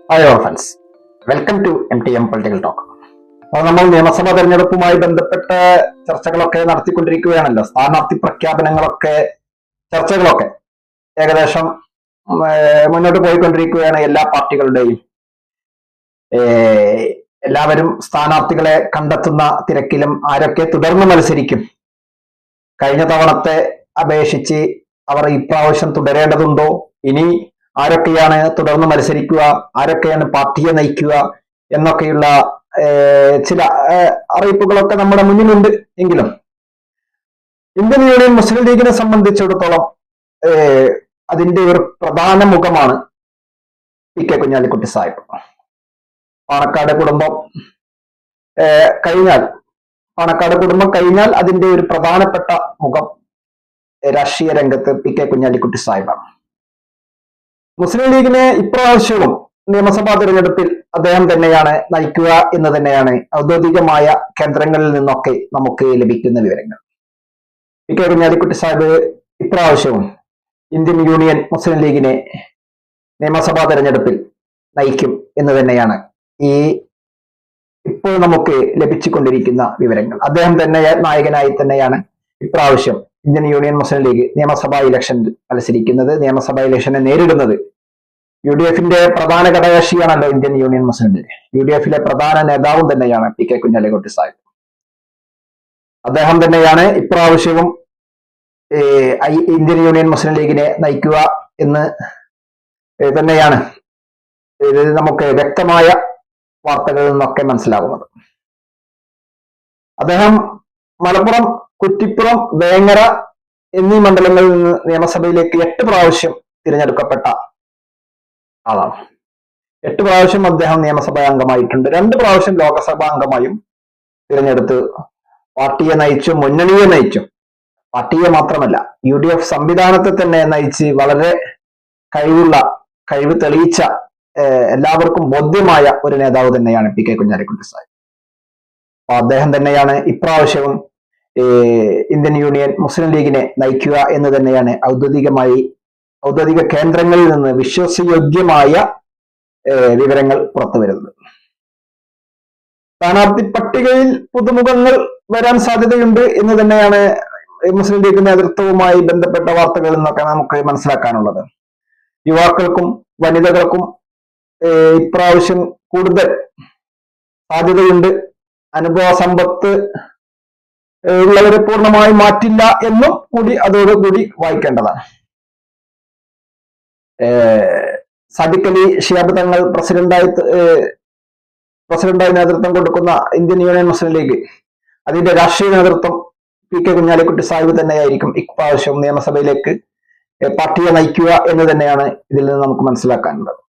Hi all friends, welcome to MTM political talk. അപ്പോൾ നമ്മൾ നിയമസഭാ തെരഞ്ഞെടുപ്പുമായി ബന്ധപ്പെട്ട ചർച്ചകളൊക്കെ നടത്തിക്കൊണ്ടിരിക്കുകയാണല്ലോ. സ്ഥാനാർത്ഥി പ്രഖ്യാപനങ്ങളൊക്കെ ചർച്ചകളൊക്കെ ഏകദേശം മുന്നോട്ട് പോയിക്കൊണ്ടിരിക്കുകയാണ്. എല്ലാ പാർട്ടികളുടെയും എല്ലാവരും സ്ഥാനാർത്ഥികളെ കണ്ടെത്തുന്ന തിരക്കിലും ആരൊക്കെ തുടർന്ന് മത്സരിക്കും, കഴിഞ്ഞ തവണത്തെ അപേക്ഷിച്ച് അവർ ഇപ്രാവശ്യം തുടരേണ്ടതുണ്ടോ, ഇനി ആരൊക്കെയാണ് തുടർന്ന് മത്സരിക്കുക, ആരൊക്കെയാണ് പാർട്ടിയെ നയിക്കുക എന്നൊക്കെയുള്ള ചില അറിയിപ്പുകളൊക്കെ നമ്മുടെ മുന്നിലുണ്ട്. എങ്കിലും ഇന്ത്യൻ യൂണിയൻ മുസ്ലിം ലീഗിനെ സംബന്ധിച്ചിടത്തോളം അതിന്റെ ഒരു പ്രധാന മുഖമാണ് PK കുഞ്ഞാലിക്കുട്ടി സാഹിബ്. പാണക്കാട് കുടുംബം കഴിഞ്ഞാൽ അതിന്റെ ഒരു പ്രധാനപ്പെട്ട മുഖം രാഷ്ട്രീയ രംഗത്ത് PK കുഞ്ഞാലിക്കുട്ടി സാഹിബാണ്. മുസ്ലിം ലീഗിനെ ഇപ്രാവശ്യവും നിയമസഭാ തെരഞ്ഞെടുപ്പിൽ അദ്ദേഹം തന്നെയാണ് നയിക്കുക എന്ന് തന്നെയാണ് ഔദ്യോഗികമായ കേന്ദ്രങ്ങളിൽ നിന്നൊക്കെ നമുക്ക് ലഭിക്കുന്ന വിവരങ്ങൾ. PK കുഞ്ഞാലിക്കുട്ടി സാഹിബ് ഇപ്രാവശ്യവും ഇന്ത്യൻ യൂണിയൻ മുസ്ലിം ലീഗിനെ നിയമസഭാ തെരഞ്ഞെടുപ്പിൽ നയിക്കും എന്ന് തന്നെയാണ് ഇപ്പോൾ നമുക്ക് ലഭിച്ചുകൊണ്ടിരിക്കുന്ന വിവരങ്ങൾ. അദ്ദേഹം തന്നെ നായകനായി തന്നെയാണ് ഇപ്രാവശ്യം ഇന്ത്യൻ യൂണിയൻ മുസ്ലിം ലീഗ് നിയമസഭാ ഇലക്ഷനിൽ മത്സരിക്കുന്നത്. നിയമസഭാ ഇലക്ഷനെ നേരിടുന്നത് UDF-ന്റെ പ്രധാന ഘടകകക്ഷിയാണല്ലോ ഇന്ത്യൻ യൂണിയൻ മുസ്ലിം ലീഗ്. UDF-ലെ പ്രധാന നേതാവും തന്നെയാണ് PK കുഞ്ഞാലിക്കുട്ടി സാഹിബ്. അദ്ദേഹം തന്നെയാണ് ഇപ്രാവശ്യവും ഇന്ത്യൻ യൂണിയൻ മുസ്ലിം ലീഗിനെ നയിക്കുക എന്ന് തന്നെയാണ് ഇത് നമുക്ക് വ്യക്തമായ വാർത്തകളിൽ നിന്നൊക്കെ മനസ്സിലാകുന്നത്. അദ്ദേഹം മലപ്പുറം, കുറ്റിപ്പുറം, വേങ്ങര എന്നീ മണ്ഡലങ്ങളിൽ നിന്ന് നിയമസഭയിലേക്ക് 8 പ്രാവശ്യം തിരഞ്ഞെടുക്കപ്പെട്ട ആളാണ്. 8 പ്രാവശ്യം അദ്ദേഹം നിയമസഭാ അംഗമായിട്ടുണ്ട്. 2 പ്രാവശ്യം ലോകസഭാ അംഗമായും തിരഞ്ഞെടുത്ത് പാർട്ടിയെ നയിച്ചും മുന്നണിയെ നയിച്ചും, പാർട്ടിയെ മാത്രമല്ല UDF സംവിധാനത്തെ തന്നെ നയിച്ച് വളരെ കഴിവ് തെളിയിച്ച എല്ലാവർക്കും ബോധ്യമായ ഒരു നേതാവ് തന്നെയാണ് PK കുഞ്ഞാലിക്കുട്ടി സാഹിബ്. അപ്പൊ അദ്ദേഹം തന്നെയാണ് ഇപ്രാവശ്യവും ഇന്ത്യൻ യൂണിയൻ മുസ്ലിം ലീഗിനെ നയിക്കുക എന്ന് തന്നെയാണ് ഔദ്യോഗിക കേന്ദ്രങ്ങളിൽ നിന്ന് വിശ്വാസയോഗ്യമായ വിവരങ്ങൾ പുറത്തു വരുന്നത്. സ്ഥാനാർത്ഥി പട്ടികയിൽ പുതുമുഖങ്ങൾ വരാൻ സാധ്യതയുണ്ട് എന്ന് തന്നെയാണ് മുസ്ലിം ലീഗ് നേതൃത്വവുമായി ബന്ധപ്പെട്ട വാർത്തകളിൽ നിന്നൊക്കെ നമുക്ക് മനസ്സിലാക്കാനുള്ളത്. യുവാക്കൾക്കും വനിതകൾക്കും ഇപ്രാവശ്യം കൂടുതൽ സാധ്യതയുണ്ട്. അനുഭവ സമ്പത്ത് ഉള്ളവരെ പൂർണ്ണമായി മാറ്റില്ല എന്നും കൂടി അതോടുകൂടി വായിക്കേണ്ടതാണ്. സാദിഖ് അലി ശിഹാബ് തങ്ങൾ പ്രസിഡന്റായി നേതൃത്വം കൊടുക്കുന്ന ഇന്ത്യൻ യൂണിയൻ മുസ്ലിം ലീഗ്, അതിന്റെ രാഷ്ട്രീയ നേതൃത്വം PK കുഞ്ഞാലിക്കുട്ടി സാഹിബ് തന്നെയായിരിക്കും ഇപ്രാവശ്യം നിയമസഭയിലേക്ക് പാർട്ടിയെ നയിക്കുക എന്ന് തന്നെയാണ് ഇതിൽ നിന്ന് നമുക്ക് മനസ്സിലാക്കാനുള്ളത്.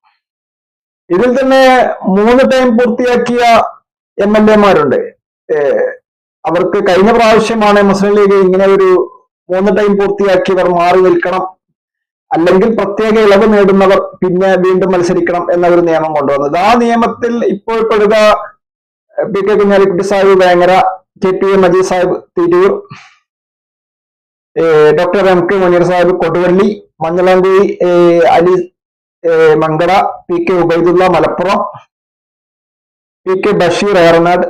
ഇതിൽ തന്നെ 3 ടൈം പൂർത്തിയാക്കിയ MLA-മാരുണ്ട്. അവർക്ക് കഴിഞ്ഞ പ്രാവശ്യമാണ് മുസ്ലിം ലീഗ് ഇങ്ങനെ ഒരു 3 ടൈം പൂർത്തിയാക്കിയവർ മാറി നിൽക്കണം, അല്ലെങ്കിൽ പ്രത്യേക ഇളവ് നേടുന്നവർ പിന്നെ വീണ്ടും മത്സരിക്കണം എന്ന ഒരു നിയമം കൊണ്ടുവന്നത്. ആ നിയമത്തിൽ ഇപ്പോൾ പെടുക PK Kunhalikutty Sahib Vengara, KPA Majeed Sahib Tirur, doctor MK Muneer Sahib Koduvally, Manjalamkuzhi Ali Mankada, PK Ubaidulla Malappuram, PK Basheer Eranad,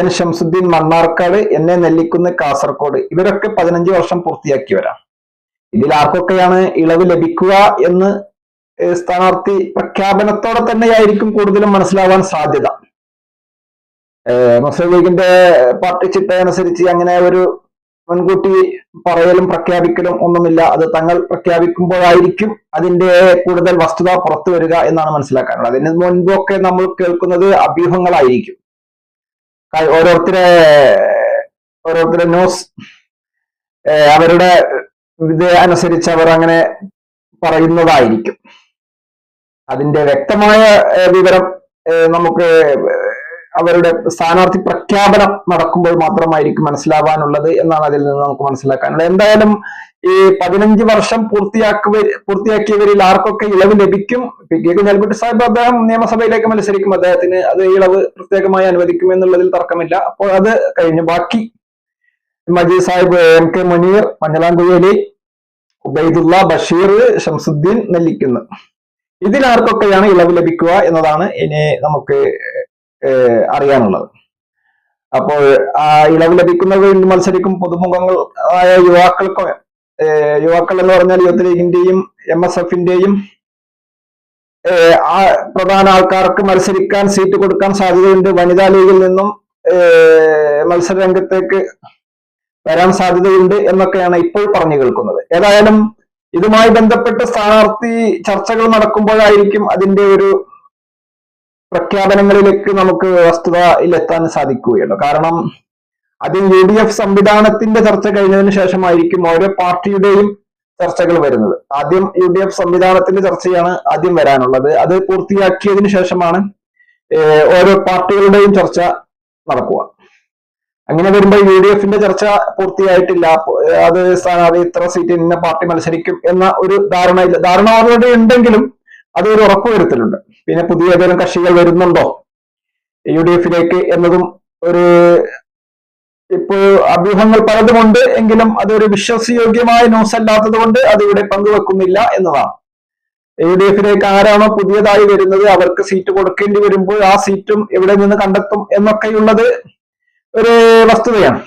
N Shamsuddin Mannarkkad, NA Nellikkunnu Kasaragod. ഇവരൊക്കെ 15 വർഷം പൂർത്തിയാക്കിയവരാണ്. ഇതിൽ ആർക്കൊക്കെയാണ് ഇളവ് ലഭിക്കുക എന്ന് സ്ഥാനാർത്ഥി പ്രഖ്യാപനത്തോടെ തന്നെയായിരിക്കും കൂടുതലും മനസ്സിലാവാൻ സാധ്യത. മുസ്ലിം ലീഗിന്റെ പാർട്ടി ചിട്ടയനുസരിച്ച് അങ്ങനെ ഒരു മുൻകൂട്ടി പറയലും പ്രഖ്യാപിക്കലും ഒന്നുമില്ല. അത് തങ്ങൾ പ്രഖ്യാപിക്കുമ്പോഴായിരിക്കും അതിന്റെ കൂടുതൽ വസ്തുത പുറത്തു വരിക എന്നാണ് മനസ്സിലാക്കാനുള്ളത്. അതിന് മുൻപൊക്കെ നമ്മൾ കേൾക്കുന്നത് അഭ്യൂഹങ്ങളായിരിക്കും. ഓരോരുത്തരെ ന്യൂസ് അവരുടെ ഇത് അനുസരിച്ച് അവർ അങ്ങനെ പറയുന്നതായിരിക്കും. അതിന്റെ വ്യക്തമായ വിവരം നമുക്ക് അവരുടെ സ്ഥാനാർത്ഥി പ്രഖ്യാപനം നടക്കുമ്പോൾ മാത്രമായിരിക്കും മനസ്സിലാവാനുള്ളത് എന്നാണ് അതിൽ നിന്ന് നമുക്ക് മനസ്സിലാക്കാനുള്ളത്. എന്തായാലും ഈ 15 വർഷം പൂർത്തിയാക്കിയവരിൽ ആർക്കൊക്കെ ഇളവ് ലഭിക്കും? PK കുഞ്ഞാലിക്കുട്ടി സാഹിബ് അദ്ദേഹം നിയമസഭയിലേക്ക് മത്സരിക്കും, അദ്ദേഹത്തിന് അത് ഇളവ് പ്രത്യേകമായി അനുവദിക്കും എന്നുള്ളതിൽ തർക്കമില്ല. അപ്പോൾ അത് കഴിഞ്ഞു ബാക്കി മജീദ് സാഹിബ്, MK മുനീർ, മഞ്ഞളാംകുഴി, ഉബൈദുള്ള, ബഷീർ, ഷംസുദ്ദീൻ നെല്ലിക്കുന്ന് ഇതിലാർക്കൊക്കെയാണ് ഇളവ് ലഭിക്കുക എന്നതാണ് ഇനി നമുക്ക് അറിയാനുള്ളത്. അപ്പോൾ ആ ഇളവ് ലഭിക്കുന്നവരിൽ മത്സരിക്കും പുതുമുഖങ്ങൾ ആയ യുവാക്കൾക്ക്, യുവാക്കൾ എന്ന് പറഞ്ഞാൽ യൂത്ത് ലീഗിന്റെയും MSFന്റെയും പ്രധാന ആൾക്കാർക്ക് മത്സരിക്കാൻ സീറ്റ് കൊടുക്കാൻ സാധ്യതയുണ്ട്. വനിതാ ലീഗിൽ നിന്നും മത്സര രംഗത്തേക്ക് വരാൻ സാധ്യതയുണ്ട് എന്നൊക്കെയാണ് ഇപ്പോൾ പറഞ്ഞു കേൾക്കുന്നത്. ഏതായാലും ഇതുമായി ബന്ധപ്പെട്ട് സ്ഥാനാർത്ഥി ചർച്ചകൾ നടക്കുമ്പോഴായിരിക്കും അതിന്റെ ഒരു പ്രഖ്യാപനങ്ങളിലേക്ക് നമുക്ക് വസ്തുതയിലെത്താൻ സാധിക്കുകയുള്ളൂ. കാരണം അതിൽ UDF സംവിധാനത്തിന്റെ ചർച്ച കഴിഞ്ഞതിന് ശേഷമായിരിക്കും ഓരോ പാർട്ടിയുടെയും ചർച്ചകൾ വരുന്നത്. ആദ്യം UDF സംവിധാനത്തിന്റെ ചർച്ചയാണ് ആദ്യം വരാനുള്ളത്. അത് പൂർത്തിയാക്കിയതിനു ശേഷമാണ് ഓരോ പാർട്ടികളുടെയും ചർച്ച നടക്കുക. അങ്ങനെ വരുമ്പോൾ UDFന്റെ ചർച്ച പൂർത്തിയായിട്ടില്ല, അത് സ്ഥാനാർത്ഥി ഇത്ര സീറ്റ് ഇന്ന പാർട്ടി മത്സരിക്കും എന്ന ഒരു ധാരണ ഓൾറെഡി ഉണ്ടെങ്കിലും അതൊരു ഉറപ്പുവരുത്തലുണ്ട്. പിന്നെ പുതിയ ഏതെങ്കിലും കക്ഷികൾ വരുന്നുണ്ടോ UDFിലേക്ക് എന്നതും ഒരു ഇപ്പോൾ അഭ്യൂഹങ്ങൾ പലതുമുണ്ട്. എങ്കിലും അതൊരു വിശ്വാസയോഗ്യമായ ന്യൂസ് അല്ലാത്തത് കൊണ്ട് അതിവിടെ പങ്കുവെക്കുന്നില്ല എന്നതാണ്. UDFിലേക്ക് ആരാണോ പുതിയതായി വരുന്നത് അവർക്ക് സീറ്റ് കൊടുക്കേണ്ടി വരുമ്പോൾ ആ സീറ്റും എവിടെ നിന്ന് കണ്ടെത്തും എന്നൊക്കെയുള്ളത് ഒരു വസ്തുതയാണ്.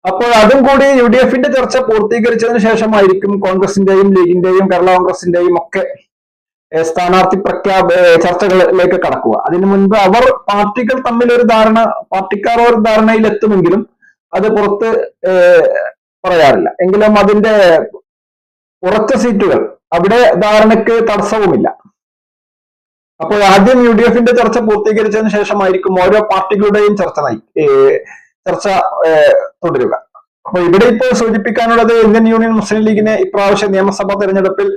അപ്പോൾ അതും കൂടി UDFന്റെ ചർച്ച പൂർത്തീകരിച്ചതിന് ശേഷമായിരിക്കും കോൺഗ്രസിന്റെയും ലീഗിന്റെയും കേരള കോൺഗ്രസിന്റെയും ഒക്കെ സ്ഥാനാർത്ഥി ചർച്ചകളിലേക്ക് കടക്കുക. അതിനു മുൻപ് അവർ പാർട്ടികൾ തമ്മിൽ ഒരു ധാരണ, പാർട്ടിക്കാർ ഒരു ധാരണയിൽ എത്തുമെങ്കിലും അത് പുറത്ത് പറയാറില്ല. എങ്കിലും അതിന്റെ ഉറച്ച സീറ്റുകൾ അവിടെ ധാരണയ്ക്ക് തടസ്സവുമില്ല. അപ്പോൾ ആദ്യം UDFന്റെ ചർച്ച പൂർത്തീകരിച്ചതിന് ശേഷമായിരിക്കും ഓരോ പാർട്ടികളുടെയും ചർച്ച തുടരുക. അപ്പൊ ഇവിടെ ഇപ്പോൾ സൂചിപ്പിക്കാനുള്ളത് ഇന്ത്യൻ യൂണിയൻ മുസ്ലിം ലീഗിനെ ഇപ്രാവശ്യം നിയമസഭാ തെരഞ്ഞെടുപ്പിൽ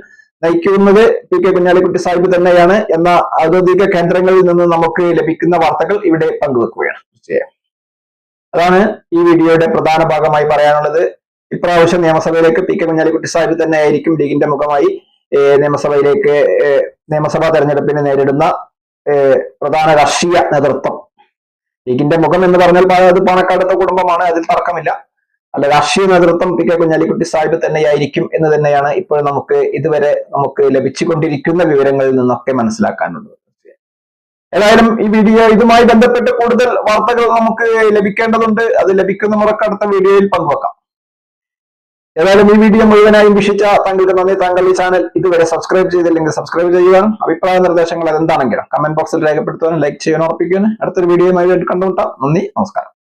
നയിക്കുന്നത് PK കുഞ്ഞാലിക്കുട്ടി സാഹിബ് തന്നെയാണ് എന്ന ഔദ്യോഗിക കേന്ദ്രങ്ങളിൽ നിന്ന് നമുക്ക് ലഭിക്കുന്ന വാർത്തകൾ ഇവിടെ പങ്കുവെക്കുകയാണ്. അതാണ് ഈ വീഡിയോയുടെ പ്രധാന ഭാഗമായി പറയാനുള്ളത്. ഇപ്രാവശ്യം നിയമസഭയിലേക്ക് PK കുഞ്ഞാലിക്കുട്ടി സാഹിബ് തന്നെയായിരിക്കും ലീഗിന്റെ മുഖമായി നിയമസഭാ തെരഞ്ഞെടുപ്പിനെ നേരിടുന്ന പ്രധാന രാഷ്ട്രീയ നേതൃത്വം. ലീഗിന്റെ മുഖം എന്ന് പറഞ്ഞാൽ അത് പാണക്കാടത്തെ കുടുംബമാണ്, അതിൽ തർക്കമില്ല. അല്ല, രാഷ്ട്രീയ നേതൃത്വം PK കുഞ്ഞാലിക്കുട്ടി സാഹിബ് തന്നെയായിരിക്കും എന്ന് തന്നെയാണ് ഇപ്പോൾ ഇതുവരെ നമുക്ക് ലഭിച്ചുകൊണ്ടിരിക്കുന്ന വിവരങ്ങളിൽ നിന്നൊക്കെ മനസ്സിലാക്കാനുള്ളത്. ഏതായാലും ഈ വീഡിയോ ഇതുമായി ബന്ധപ്പെട്ട് കൂടുതൽ വാർത്തകൾ നമുക്ക് ലഭിക്കേണ്ടതുണ്ട്. അത് ലഭിക്കുന്ന മുറക്ക് അടുത്ത വീഡിയോയിൽ പങ്കുവെക്കാം. ഏതായാലും ഈ വീഡിയോ മുഴുവനായും വീക്ഷിച്ച താങ്കൾക്ക് നന്ദി. താങ്കൾ ഈ ചാനൽ ഇതുവരെ സബ്സ്ക്രൈബ് ചെയ്തില്ലെങ്കിൽ സബ്സ്ക്രൈബ് ചെയ്യുവാനും അഭിപ്രായ നിർദ്ദേശങ്ങൾ അതെന്താണെങ്കിലും കമന്റ് ബോക്സിൽ രേഖപ്പെടുത്തുവാനും ലൈക്ക് ചെയ്യാൻ ഉറപ്പിക്കുകയാണ്. അടുത്തൊരു വീഡിയോയുമായി കണ്ടുമുട്ടാം. നന്ദി, നമസ്കാരം.